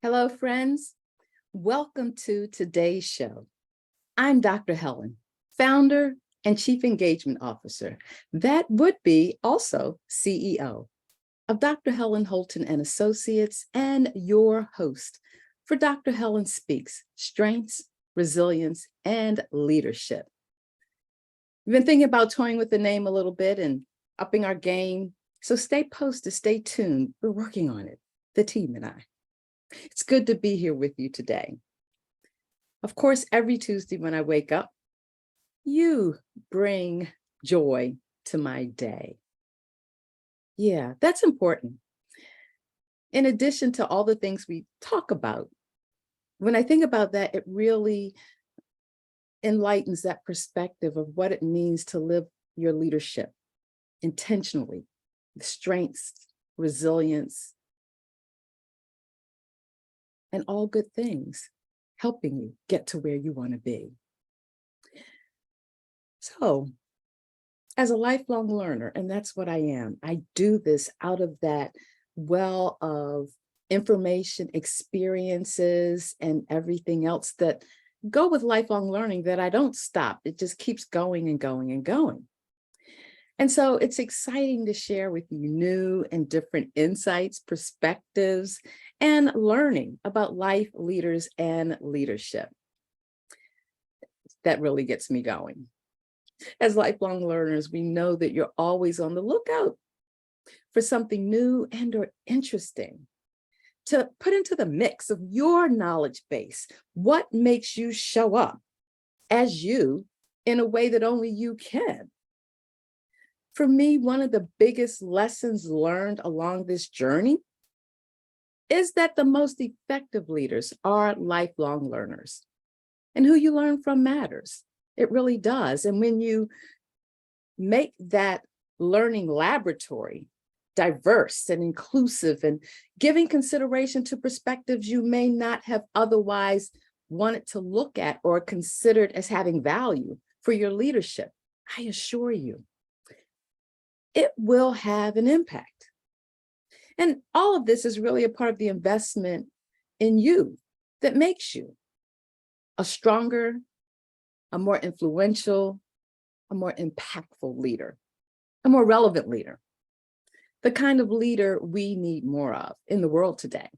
Hello, friends. Welcome to today's show. I'm Dr. Helen, founder and chief engagement officer. That would be also CEO of Dr. Helen Holton and Associates and your host for Dr. Helen Speaks, Strengths, Resilience, and Leadership. We've been thinking about toying with the name a little bit and upping our game. So stay posted, stay tuned. We're working on it, the team and I. It's good to be here with you today. Of course, every Tuesday when I wake up, you bring joy to my day. Yeah, that's important. In addition to all the things we talk about, when I think about that, it really enlightens that perspective of what it means to live your leadership intentionally, strengths, resilience, and all good things, helping you get to where you want to be. So, as a lifelong learner, and that's what I am, I do this out of that well of information, experiences, and everything else that go with lifelong learning that I don't stop. It just keeps going and going and going. And so it's exciting to share with you new and different insights, perspectives, and learning about life, leaders, and leadership. That really gets me going. As lifelong learners, we know that you're always on the lookout for something new and or interesting to put into the mix of your knowledge base. What makes you show up as you in a way that only you can? For me, one of the biggest lessons learned along this journey is that the most effective leaders are lifelong learners. And who you learn from matters. It really does. And when you make that learning laboratory diverse and inclusive and giving consideration to perspectives you may not have otherwise wanted to look at or considered as having value for your leadership, I assure you, it will have an impact. And all of this is really a part of the investment in you that makes you a stronger, a more influential, a more impactful leader, a more relevant leader, the kind of leader we need more of in the world today.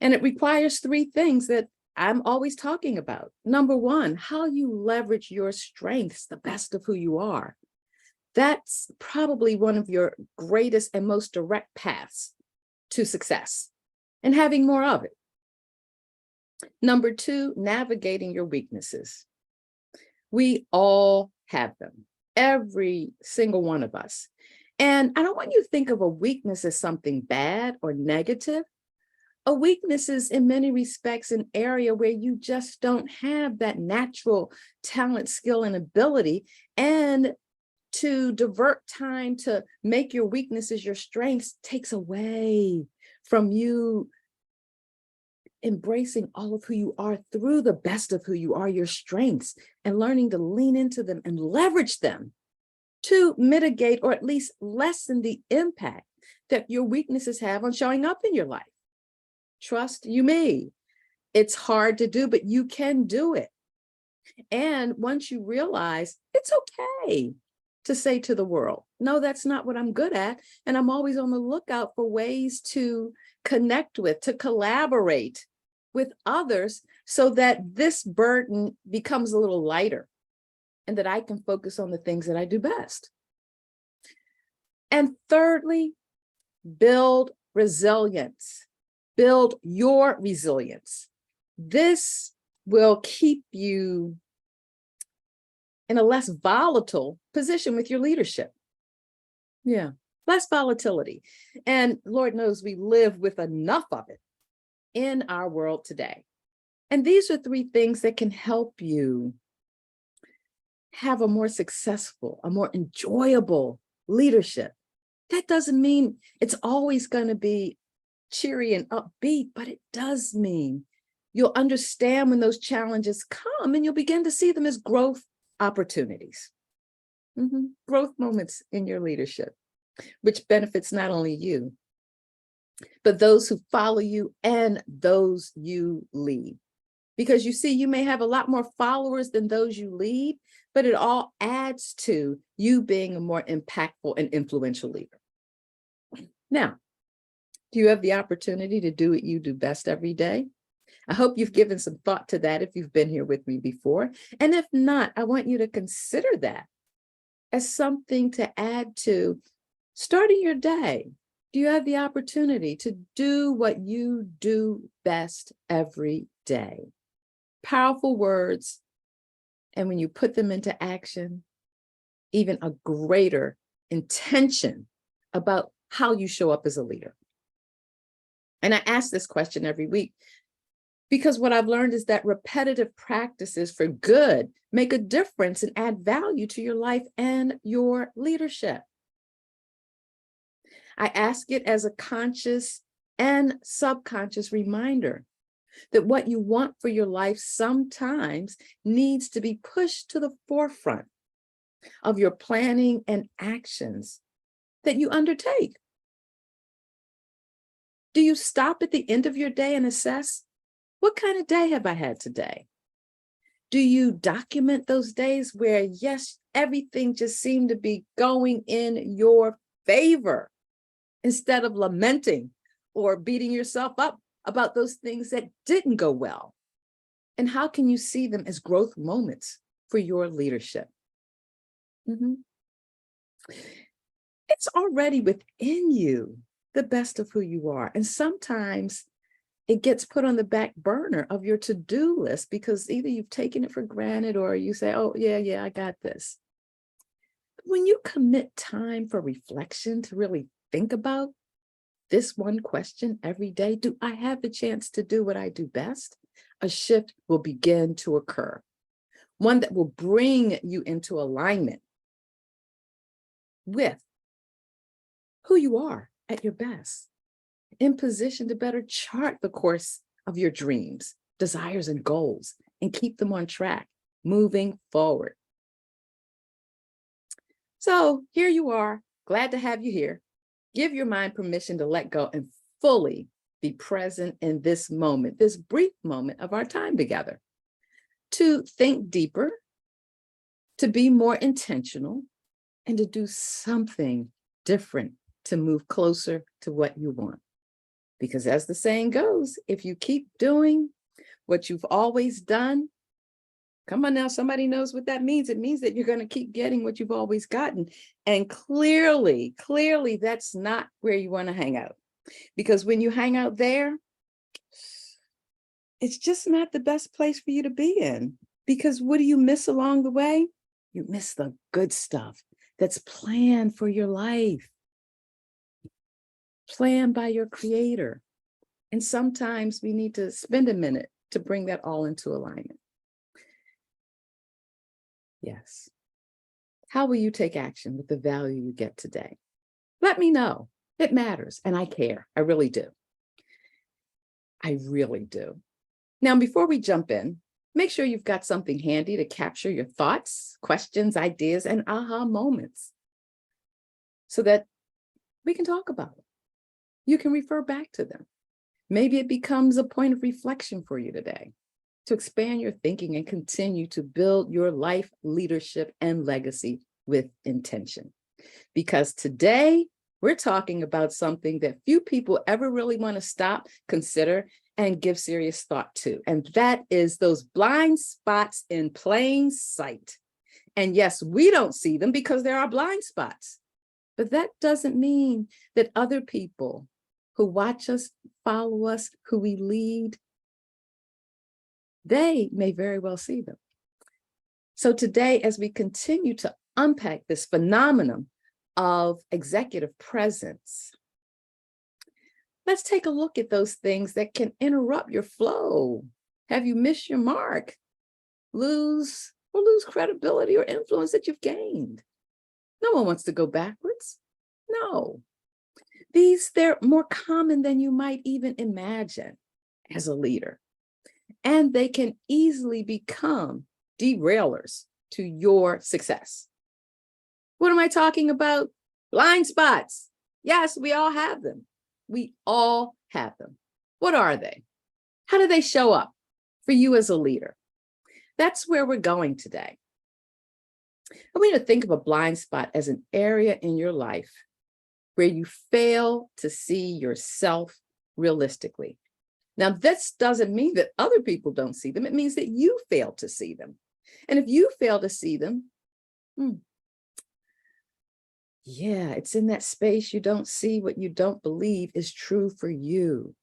And it requires three things that I'm always talking about. Number one, how you leverage your strengths, the best of who you are. That's probably one of your greatest and most direct paths to success and having more of it. Number two, navigating your weaknesses. We all have them, every single one of us. And I don't want you to think of a weakness as something bad or negative. A weakness is in many respects an area where you just don't have that natural talent, skill, and ability. And to divert time to make your weaknesses your strengths takes away from you embracing all of who you are through the best of who you are, your strengths, and learning to lean into them and leverage them to mitigate or at least lessen the impact that your weaknesses have on showing up in your life. Trust you me, it's hard to do, but you can do it. And once you realize it's okay to say to the world, no, that's not what I'm good at. And I'm always on the lookout for ways to connect with, to collaborate with others so that this burden becomes a little lighter and that I can focus on the things that I do best. And thirdly, build resilience, build your resilience. This will keep you in a less volatile position with your leadership. Yeah, less volatility. And Lord knows we live with enough of it in our world today. And these are three things that can help you have a more successful, a more enjoyable leadership. That doesn't mean it's always going to be cheery and upbeat, but it does mean you'll understand when those challenges come and you'll begin to see them as growth opportunities, growth moments in your leadership, which benefits not only you, but those who follow you and those you lead. Because you see, you may have a lot more followers than those you lead, but it all adds to you being a more impactful and influential leader. Now, do you have the opportunity to do what you do best every day? I hope you've given some thought to that if you've been here with me before. And if not, I want you to consider that as something to add to starting your day. Do you have the opportunity to do what you do best every day? Powerful words, and when you put them into action, even a greater intention about how you show up as a leader. And I ask this question every week because what I've learned is that repetitive practices for good make a difference and add value to your life and your leadership. I ask it as a conscious and subconscious reminder that what you want for your life sometimes needs to be pushed to the forefront of your planning and actions that you undertake. Do you stop at the end of your day and assess, what kind of day have I had today? Do you document those days where, yes, everything just seemed to be going in your favor instead of lamenting or beating yourself up about those things that didn't go well? And how can you see them as growth moments for your leadership? It's already within you, the best of who you are. And sometimes it gets put on the back burner of your to-do list because either you've taken it for granted or you say, oh, yeah, I got this. When you commit time for reflection to really think about this one question every day, do I have the chance to do what I do best? A shift will begin to occur, one that will bring you into alignment with who you are at your best, in position to better chart the course of your dreams, desires, and goals, and keep them on track, moving forward. So here you are, glad to have you here. Give your mind permission to let go and fully be present in this moment, this brief moment of our time together, to think deeper, to be more intentional, and to do something different to move closer to what you want. Because as the saying goes, if you keep doing what you've always done, come on now, somebody knows what that means. It means that you're going to keep getting what you've always gotten. And clearly, that's not where you want to hang out. Because when you hang out there, it's just not the best place for you to be in. Because what do you miss along the way? You miss the good stuff that's planned for your life, planned by your creator. And sometimes we need to spend a minute to bring that all into alignment. Yes. How will you take action with the value you get today? Let me know. It matters, and I care. I really do. I really do. Now, before we jump in, make sure you've got something handy to capture your thoughts, questions, ideas, and aha moments so that we can talk about it. You can refer back to them. Maybe it becomes a point of reflection for you today to expand your thinking and continue to build your life, leadership, and legacy with intention. Because today we're talking about something that few people ever really want to stop, consider, and give serious thought to. And that is those blind spots in plain sight. And yes, we don't see them because there are blind spots. But that doesn't mean that other people who watch us, follow us, who we lead, they may very well see them. So today, as we continue to unpack this phenomenon of executive presence, let's take a look at those things that can interrupt your flow. Have you missed your mark? Lose credibility or influence that you've gained? No one wants to go backwards. No. They're more common than you might even imagine as a leader. And they can easily become derailers to your success. What am I talking about? Blind spots. Yes, we all have them. We all have them. What are they? How do they show up for you as a leader? That's where we're going today. I want you to think of a blind spot as an area in your life where you fail to see yourself realistically. Now, this doesn't mean that other people don't see them. It means that you fail to see them. And if you fail to see them, yeah, it's in that space you don't see what you don't believe is true for you.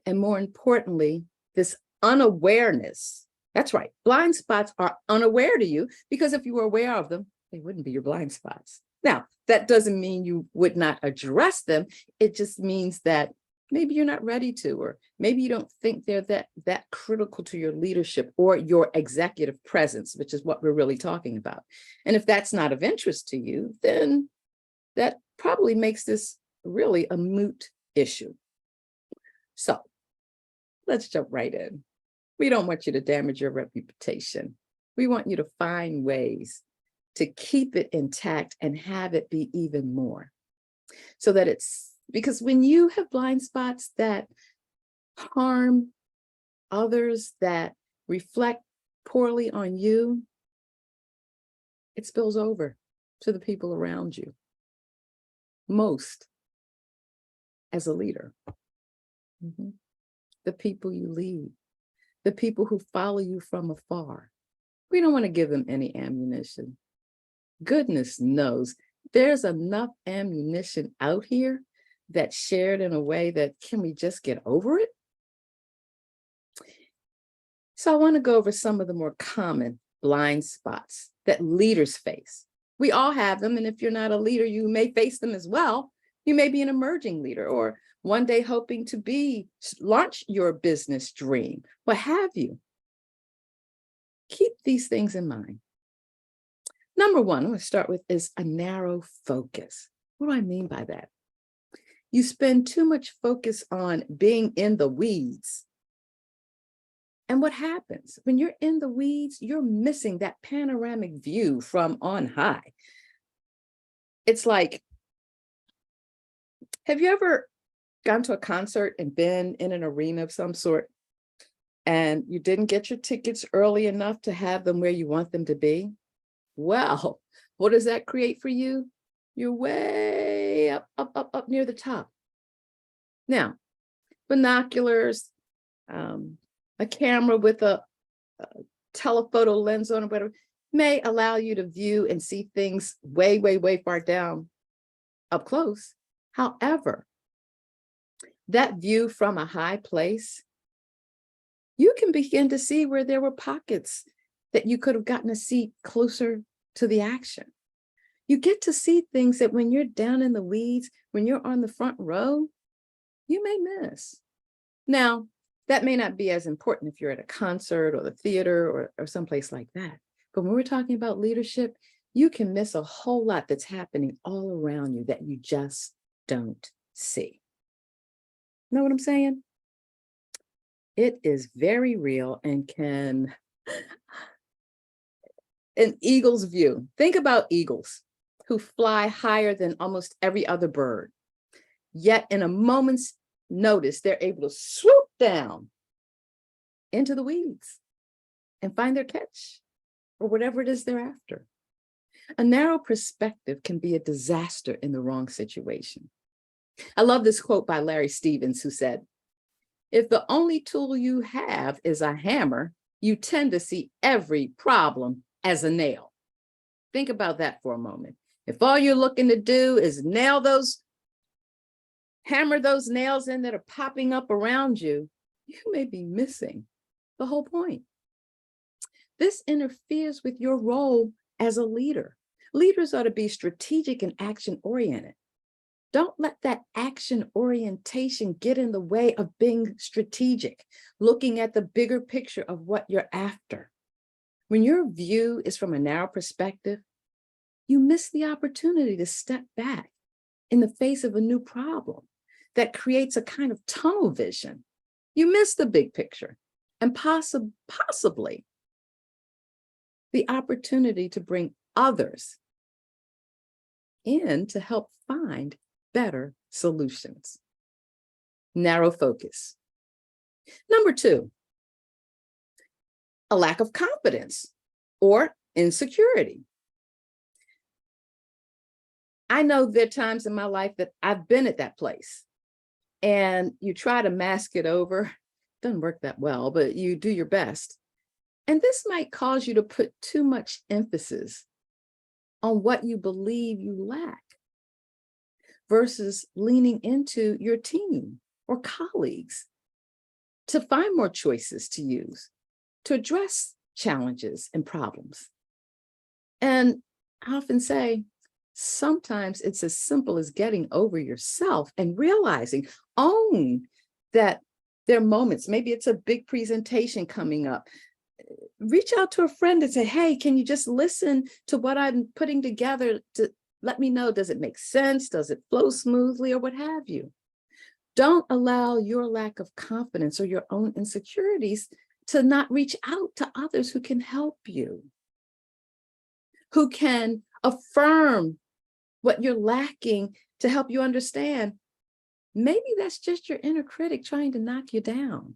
And more importantly, this unawareness. That's right. Blind spots are unaware to you because if you were aware of them, they wouldn't be your blind spots. Now, that doesn't mean you would not address them. It just means that maybe you're not ready to, or maybe you don't think they're that critical to your leadership or your executive presence, which is what we're really talking about. And if that's not of interest to you, then that probably makes this really a moot issue. So let's jump right in. We don't want you to damage your reputation. We want you to find ways to keep it intact and have it be even more. So that it's, because when you have blind spots that harm others, that reflect poorly on you, it spills over to the people around you. Most as a leader. The people you lead, the people who follow you from afar. We don't want to give them any ammunition. Goodness knows there's enough ammunition out here that's shared in a way that, can we just get over it? So I want to go over some of the more common blind spots that leaders face. We all have them, and if you're not a leader, you may face them as well. You may be an emerging leader, or one day hoping to launch your business dream, what have you. Keep these things in mind. Number one, I'm going to start with is a narrow focus. What do I mean by that? You spend too much focus on being in the weeds. And what happens when you're in the weeds? You're missing that panoramic view from on high. It's like, have you ever gone to a concert and been in an arena of some sort, and you didn't get your tickets early enough to have them where you want them to be? Well, what does that create for you? You're way up near the top. Now, binoculars, a camera with a telephoto lens on or whatever, may allow you to view and see things way far down up close. However, that view from a high place, you can begin to see where there were pockets that you could have gotten a seat closer to the action. You get to see things that when you're down in the weeds, when you're on the front row, you may miss. Now, that may not be as important if you're at a concert or the theater or someplace like that. But when we're talking about leadership, you can miss a whole lot that's happening all around you that you just don't see. Know what I'm saying? It is very real and can, an eagle's view. Think about eagles who fly higher than almost every other bird. Yet in a moment's notice, they're able to swoop down into the weeds and find their catch or whatever it is they're after. A narrow perspective can be a disaster in the wrong situation. I love this quote by Larry Stevens, who said, "If the only tool you have is a hammer, you tend to see every problem as a nail." Think about that for a moment. If all you're looking to do is hammer those nails in that are popping up around you, you may be missing the whole point. This interferes with your role as a leader. Leaders ought to be strategic and action-oriented. Don't let that action orientation get in the way of being strategic, looking at the bigger picture of what you're after. When your view is from a narrow perspective, you miss the opportunity to step back in the face of a new problem that creates a kind of tunnel vision. You miss the big picture and possibly the opportunity to bring others in to help find better solutions. narrow focus. Number two, a lack of confidence or insecurity. I know there are times in my life that I've been at that place and you try to mask it over. Doesn't work that well, but you do your best. And this might cause you to put too much emphasis on what you believe you lack versus leaning into your team or colleagues to find more choices to use to address challenges and problems. And I often say, sometimes it's as simple as getting over yourself and realizing, own that there are moments, maybe it's a big presentation coming up. Reach out to a friend and say, hey, can you just listen to what I'm putting together to let me know, does it make sense? Does it flow smoothly or what have you? Don't allow your lack of confidence or your own insecurities to not reach out to others who can help you, who can affirm what you're lacking to help you understand. Maybe that's just your inner critic trying to knock you down.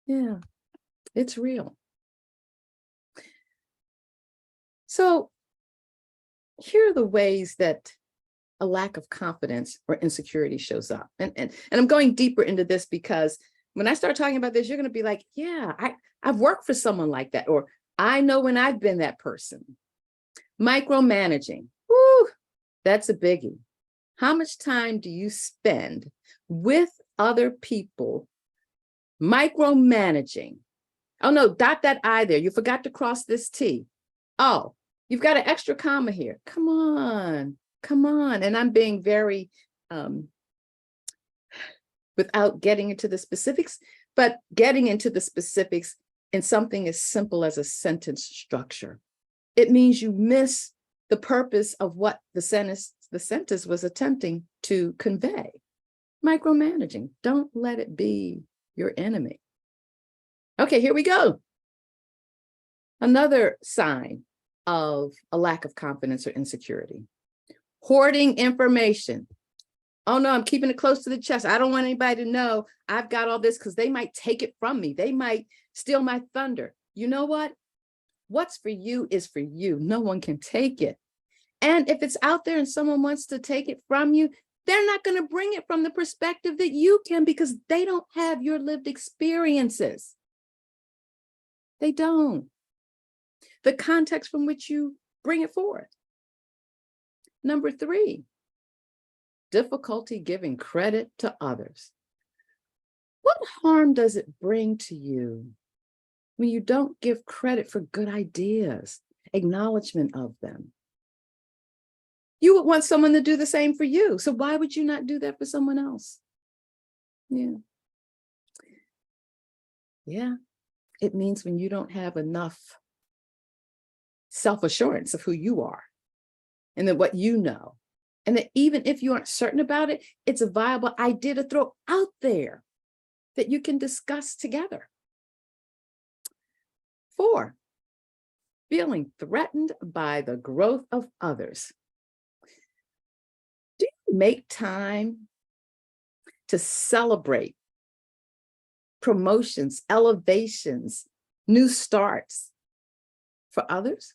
Yeah, it's real. So here are the ways that a lack of confidence or insecurity shows up. And I'm going deeper into this because when I start talking about this, you're going to be like, yeah, I've worked for someone like that, or I know when I've been that person. Micromanaging. Woo, that's a biggie. How much time do you spend with other people micromanaging? Oh no, dot that I there. You forgot to cross this T. Oh, you've got an extra comma here. Come on. And I'm being very, without getting into the specifics, but getting into the specifics in something as simple as a sentence structure. It means you miss the purpose of what the sentence was attempting to convey. Micromanaging. Don't let it be your enemy. Okay, here we go. Another sign of a lack of confidence or insecurity. Hoarding information. Oh no, I'm keeping it close to the chest. I don't want anybody to know I've got all this because they might take it from me. They might steal my thunder. You know what? What's for you is for you. No one can take it. And if it's out there and someone wants to take it from you, they're not going to bring it from the perspective that you can because they don't have your lived experiences. They don't. The context from which you bring it forth. Number three, difficulty giving credit to others. What harm does it bring to you when you don't give credit for good ideas, acknowledgement of them? You would want someone to do the same for you. So why would you not do that for someone else? Yeah. Yeah. It means when you don't have enough self-assurance of who you are and then what you know. And that even if you aren't certain about it, it's a viable idea to throw out there that you can discuss together. 4, feeling threatened by the growth of others. Do you make time to celebrate promotions, elevations, new starts for others?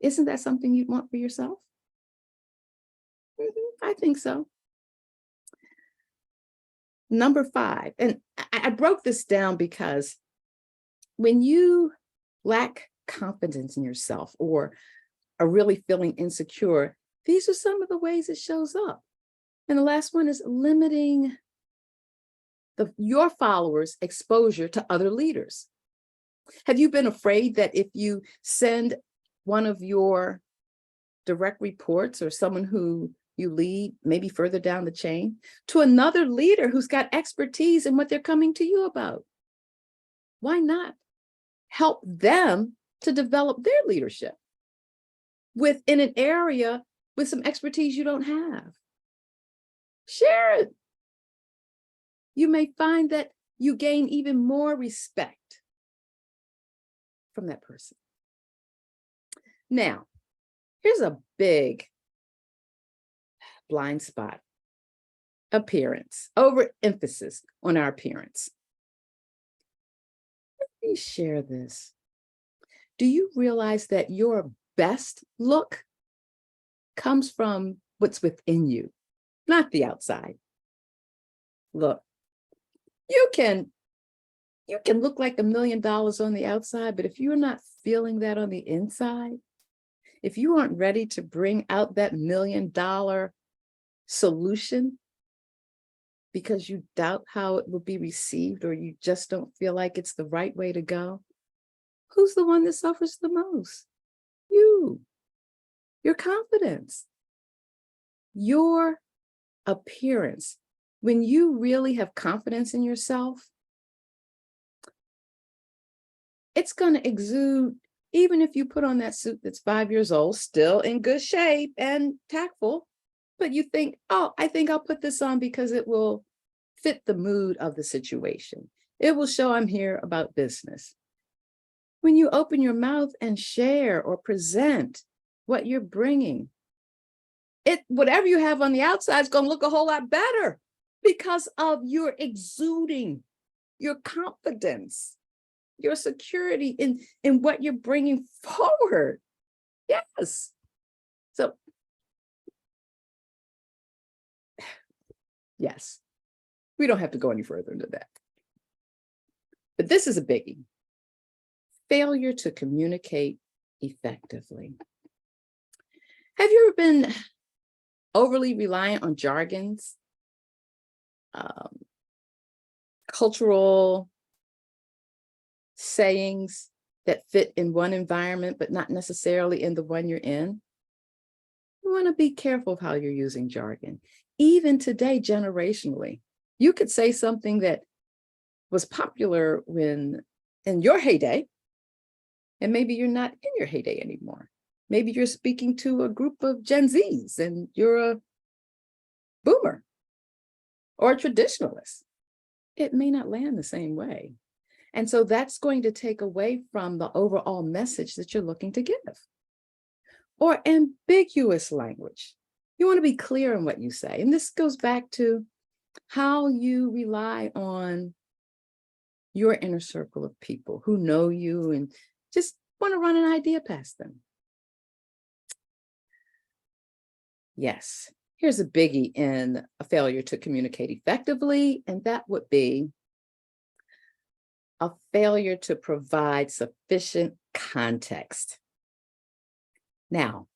Isn't that something you'd want for yourself? I think so. Number 5, and I broke this down because when you lack confidence in yourself or are really feeling insecure, these are some of the ways it shows up. And the last one is limiting your followers' exposure to other leaders. Have you been afraid that if you send one of your direct reports or someone who you lead, maybe further down the chain, to another leader who's got expertise in what they're coming to you about? Why not help them to develop their leadership within an area with some expertise you don't have? Share it. You may find that you gain even more respect from that person. Now, here's a big blind spot. appearance, overemphasis on our appearance. Let me share this. Do you realize that your best look comes from what's within you, not the outside? Look, you can look like $1 million on the outside, but if you're not feeling that on the inside, if you aren't ready to bring out that $1 million solution because you doubt how it will be received, or you just don't feel like it's the right way to go, who's the one that suffers the most? You, your confidence, your appearance. When you really have confidence in yourself, it's going to exude, even if you put on that suit that's 5 years old, still in good shape and tactful, but you think, oh, I think I'll put this on because it will fit the mood of the situation. It will show I'm here about business. When you open your mouth and share or present what you're bringing, whatever you have on the outside is going to look a whole lot better because of your exuding, your confidence, your security in what you're bringing forward. Yes. So, yes, we don't have to go any further into that. But this is a biggie. Failure to communicate effectively. Have you ever been overly reliant on jargons, cultural sayings that fit in one environment, but not necessarily in the one you're in? You want to be careful of how you're using jargon. Even today, generationally, you could say something that was popular when in your heyday, and maybe you're not in your heyday anymore. Maybe you're speaking to a group of Gen Zs and you're a boomer or a traditionalist. It may not land the same way. And so that's going to take away from the overall message that you're looking to give. Or ambiguous language. You want to be clear in what you say. And this goes back to how you rely on your inner circle of people who know you and just want to run an idea past them. Yes, here's a biggie in a failure to communicate effectively, and that would be a failure to provide sufficient context. Now,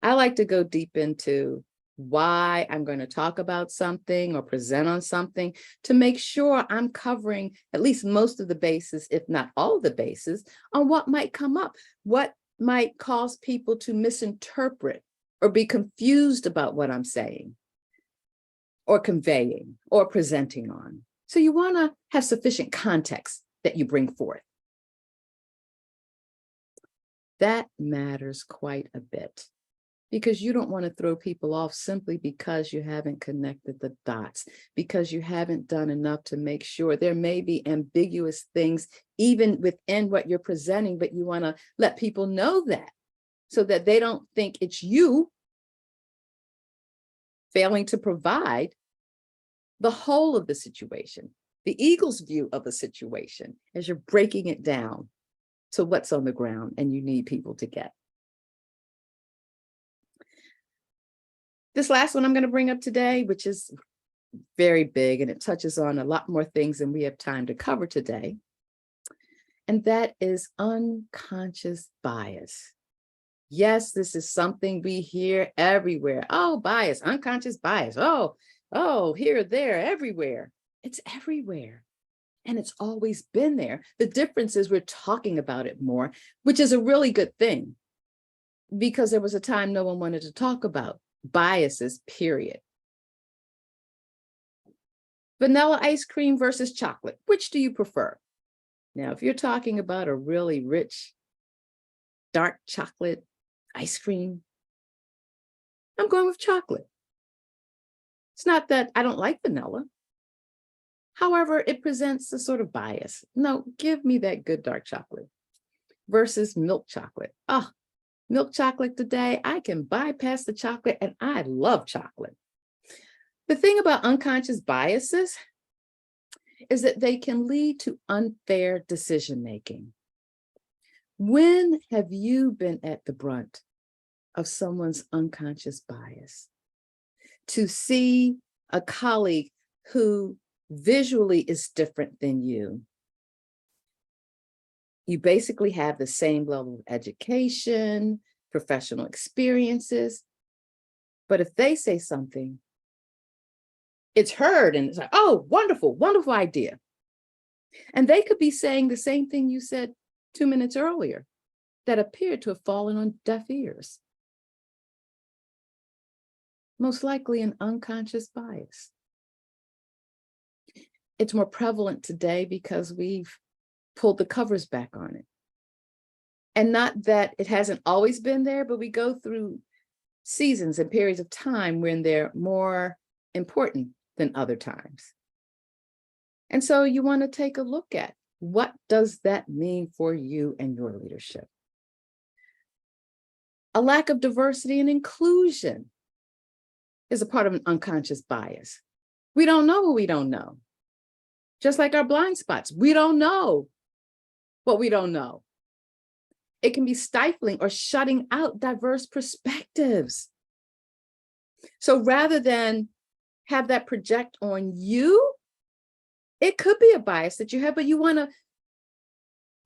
I like to go deep into why I'm going to talk about something or present on something to make sure I'm covering at least most of the bases, if not all the bases, on what might come up, what might cause people to misinterpret or be confused about what I'm saying or conveying or presenting on. So you want to have sufficient context that you bring forth. That matters quite a bit, because you don't want to throw people off simply because you haven't connected the dots, because you haven't done enough to make sure. There may be ambiguous things even within what you're presenting, but you want to let people know that so that they don't think it's you failing to provide the whole of the situation, the eagle's view of the situation, as you're breaking it down to what's on the ground and you need people to get. This last one I'm going to bring up today, which is very big, and it touches on a lot more things than we have time to cover today. And that is unconscious bias. Yes, this is something we hear everywhere. Oh, bias, unconscious bias. Oh, here, there, everywhere. It's everywhere. And it's always been there. The difference is we're talking about it more, which is a really good thing, because there was a time no one wanted to talk about biases, period. Vanilla ice cream versus chocolate. Which do you prefer? Now, if you're talking about a really rich, dark chocolate ice cream, I'm going with chocolate. It's not that I don't like vanilla. However, it presents a sort of bias. No, give me that good dark chocolate versus milk chocolate. Oh, milk chocolate today, I can bypass the chocolate, and I love chocolate. The thing about unconscious biases is that they can lead to unfair decision-making. When have you been at the brunt of someone's unconscious bias? To see a colleague who visually is different than you. You basically have the same level of education, professional experiences, but if they say something, it's heard and it's like, oh, wonderful, wonderful idea. And they could be saying the same thing you said 2 minutes earlier that appeared to have fallen on deaf ears. Most likely an unconscious bias. It's more prevalent today because we've pulled the covers back on it. And not that it hasn't always been there, but we go through seasons and periods of time when they're more important than other times. And so you want to take a look at what does that mean for you and your leadership? A lack of diversity and inclusion is a part of an unconscious bias. We don't know what we don't know. Just like our blind spots, we don't know what we don't know. It can be stifling or shutting out diverse perspectives. So rather than have that project on you, it could be a bias that you have, but you want to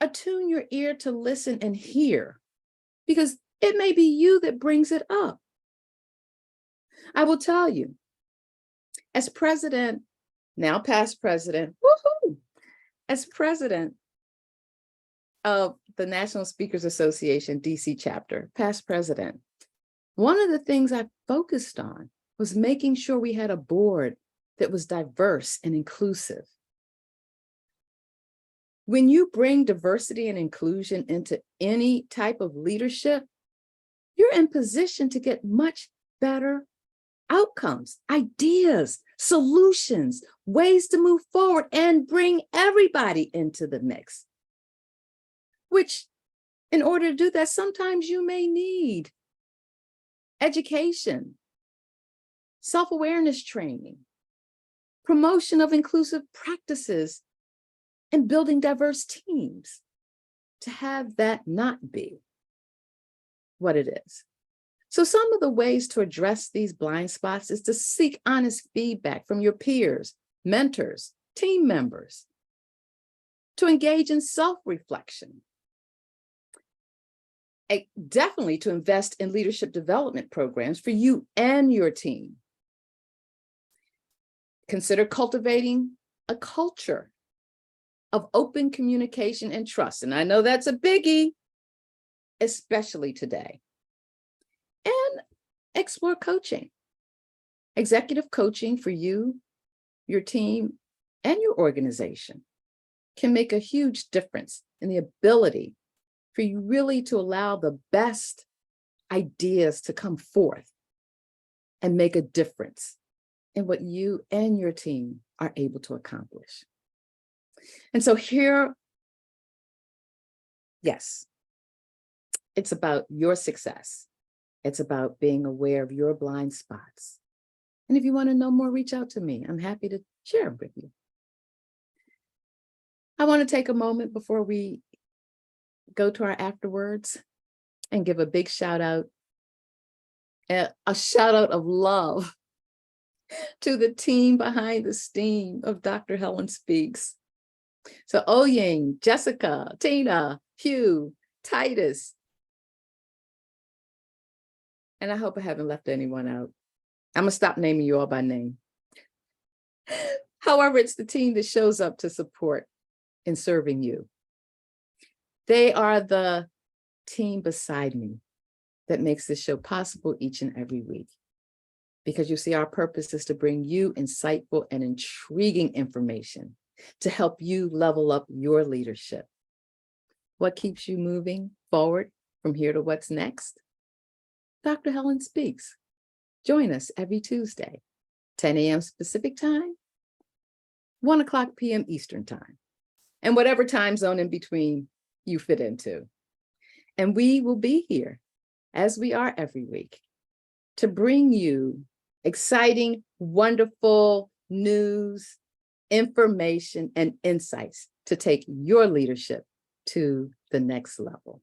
attune your ear to listen and hear, because it may be you that brings it up. I will tell you, as president, now past president, woohoo, as president of the National Speakers Association DC chapter, past president, one of the things I focused on was making sure we had a board that was diverse and inclusive. When you bring diversity and inclusion into any type of leadership, you're in position to get much better outcomes, ideas, solutions, ways to move forward and bring everybody into the mix. Which, in order to do that, sometimes you may need education, self-awareness training, promotion of inclusive practices, and building diverse teams to have that not be what it is. So some of the ways to address these blind spots is to seek honest feedback from your peers, mentors, team members, to engage in self-reflection, definitely to invest in leadership development programs for you and your team. Consider cultivating a culture of open communication and trust. And I know that's a biggie, especially today. And explore coaching. Executive coaching for you, your team, and your organization can make a huge difference in the ability for you really to allow the best ideas to come forth and make a difference in what you and your team are able to accomplish. And so here, yes, it's about your success. It's about being aware of your blind spots. And if you want to know more, reach out to me. I'm happy to share them with you. I want to take a moment before we go to our afterwards and give a big shout out, a shout out of love to the team behind the steam of Dr. Helen Speaks. So Oying, Jessica, Tina, Hugh, Titus. And I hope I haven't left anyone out. I'm gonna stop naming you all by name. However, it's the team that shows up to support in serving you. They are the team beside me that makes this show possible each and every week. Because you see, our purpose is to bring you insightful and intriguing information to help you level up your leadership. What keeps you moving forward from here to what's next? Dr. Helen Speaks. Join us every Tuesday, 10 a.m. Pacific time, 1 o'clock p.m. Eastern time, and whatever time zone in between you fit into. And we will be here, as we are every week, to bring you exciting, wonderful news, information, and insights to take your leadership to the next level.